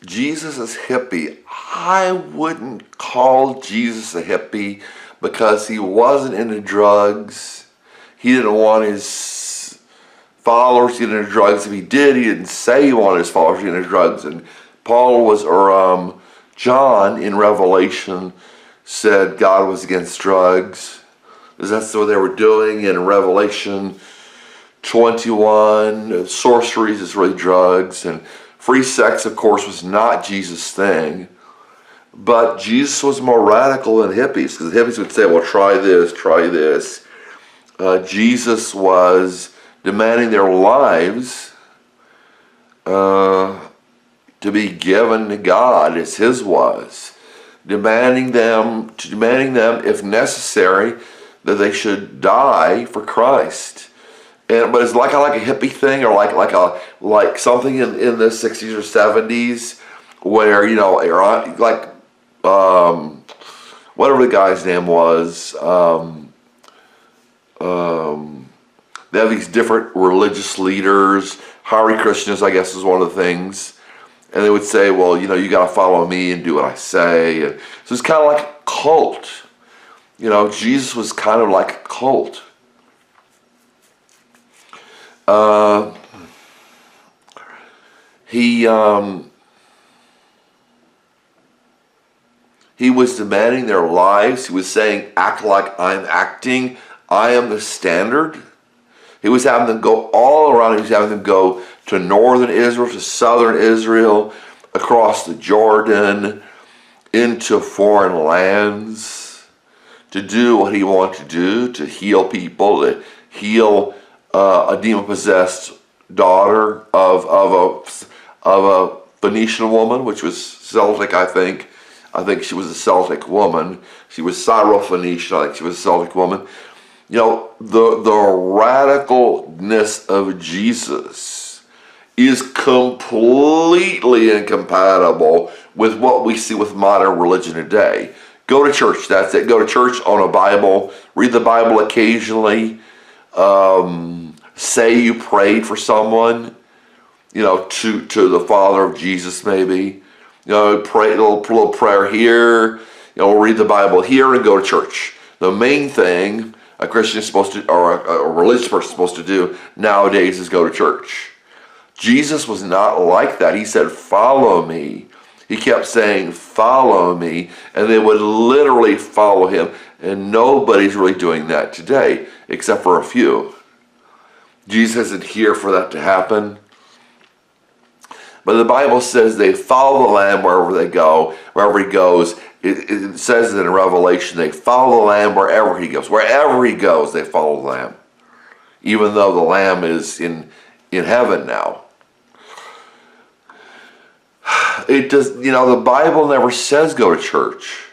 Jesus is hippie. I wouldn't call Jesus a hippie because he wasn't into drugs. He didn't want his followers to get into drugs. If he did, he didn't say he wanted his followers to get into drugs. And John in Revelation said God was against drugs. Because that's what they were doing in Revelation 21. Sorcery is really drugs. And free sex, of course, was not Jesus' thing. But Jesus was more radical than hippies, because the hippies would say, well, try this, try this. Jesus was demanding their lives to be given to God as his was. Demanding them, if necessary, that they should die for Christ. But it's like a hippie thing, or like something in the 60s or 70s, where whatever the guy's name was, they have these different religious leaders. Hare Krishnas, I guess, is one of the things, and they would say, well, you got to follow me and do what I say. And so it's kind of like a cult. Jesus was kind of like a cult. He was demanding their lives. He was saying, act like I'm acting. I am the standard. He was having them go all around. He was having them go to northern Israel, to southern Israel, across the Jordan, into foreign lands, to do what he wanted to do, to heal people, to heal a demon-possessed daughter of a Phoenician woman, which was Celtic, I think. I think she was a Celtic woman. She was Syro-Phoenician. I think she was a Celtic woman. The radicalness of Jesus is completely incompatible with what we see with modern religion today. Go to church, that's it. Go to church, own a Bible, read the Bible occasionally, say you prayed for someone, to the Father of Jesus maybe. Pray a little prayer here, read the Bible here and go to church. The main thing a Christian is supposed to, or a religious person is supposed to do nowadays, is go to church. Jesus was not like that. He said, follow me. He kept saying, follow me, and they would literally follow him. And nobody's really doing that today, except for a few. Jesus isn't here for that to happen. But the Bible says they follow the Lamb wherever they go, wherever he goes. It says it in Revelation, they follow the Lamb wherever he goes. Wherever he goes, they follow the Lamb. Even though the Lamb is in heaven now. It does, the Bible never says go to church.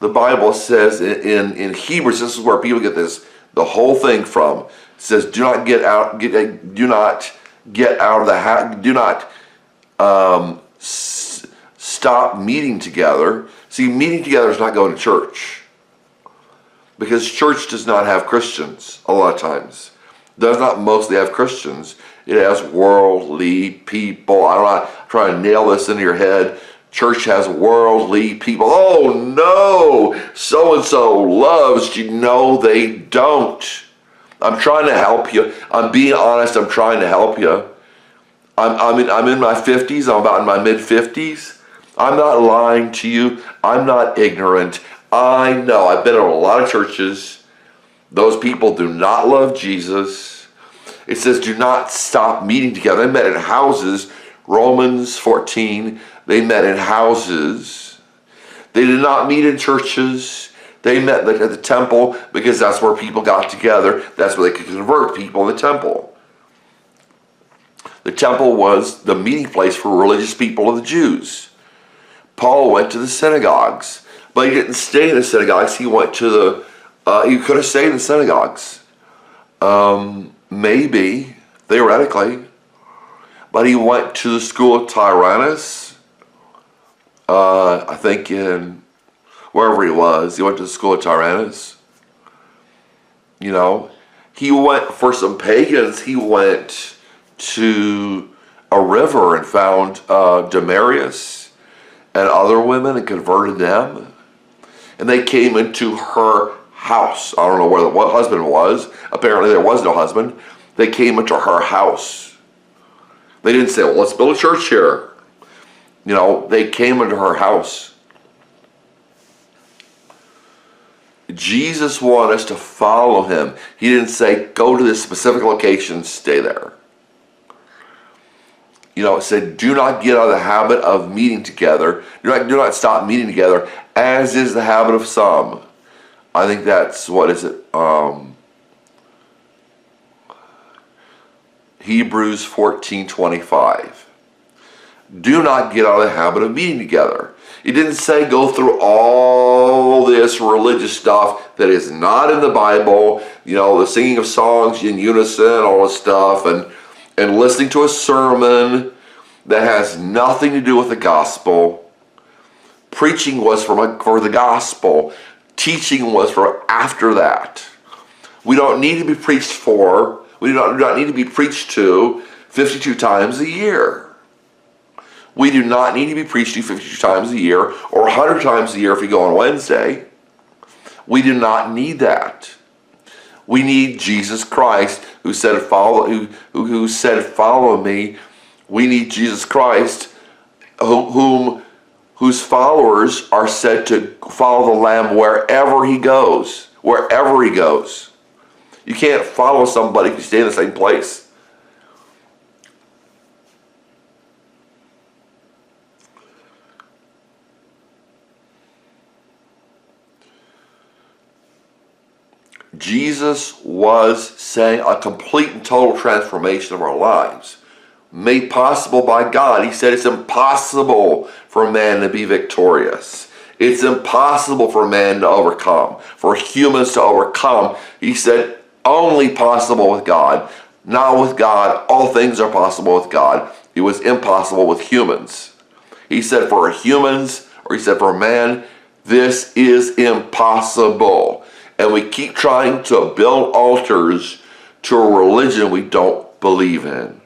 The Bible says in Hebrews, this is where people get the whole thing from. It says, do not get out of the house, do not stop meeting together. See, meeting together is not going to church. Because church does not have Christians a lot of times. It does not mostly have Christians. It has worldly people. I'm not trying to nail this into your head. Church has worldly people. Oh no, so-and-so loves you. No, they don't. I'm trying to help you. I'm being honest. I'm trying to help you. I'm in my 50s. I'm about in my mid-50s. I'm not lying to you. I'm not ignorant. I know. I've been in a lot of churches. Those people do not love Jesus. It says do not stop meeting together. They met in houses. Romans 14, they met in houses. They did not meet in churches. They met at the temple because that's where people got together. That's where they could convert people in the temple. The temple was the meeting place for religious people of the Jews. Paul went to the synagogues, but he didn't stay in the synagogues. He went to he could have stayed in the synagogues. Maybe, theoretically. But he went to the school of Tyrannus. I think in wherever he was. He went to the school of Tyrannus. He went, for some pagans, he went to a river and found Demarius and other women and converted them. And they came into her house. I don't know where the husband was. Apparently there was no husband. They came into her house. They didn't say, well, let's build a church here. You know, they came into her house. Jesus wanted us to follow him. He didn't say, go to this specific location, stay there. You know, it said, do not get out of the habit of meeting together. Do not stop meeting together, as is the habit of some. I think that's, what is it? Hebrews 14:25. Do not get out of the habit of meeting together. It didn't say go through all this religious stuff that is not in the Bible, you know, the singing of songs in unison, all this stuff, and listening to a sermon that has nothing to do with the gospel. Preaching was for the gospel. Teaching was for after that. We don't need to be preached for, we do not need to be preached to 52 times a year. We do not need to be preached to 52 times a year or 100 times a year if you go on Wednesday. We do not need that. We need Jesus Christ who said who said follow me. We need Jesus Christ whose followers are said to follow the Lamb wherever he goes. Wherever he goes. You can't follow somebody if you stay in the same place. Jesus was saying a complete and total transformation of our lives, made possible by God. He said it's impossible for man to be victorious. It's impossible for man to overcome, for humans to overcome. He said only possible with God. Not with God. All things are possible with God. It was impossible with humans. He said for humans, or he said for man, this is impossible. And we keep trying to build altars to a religion we don't believe in.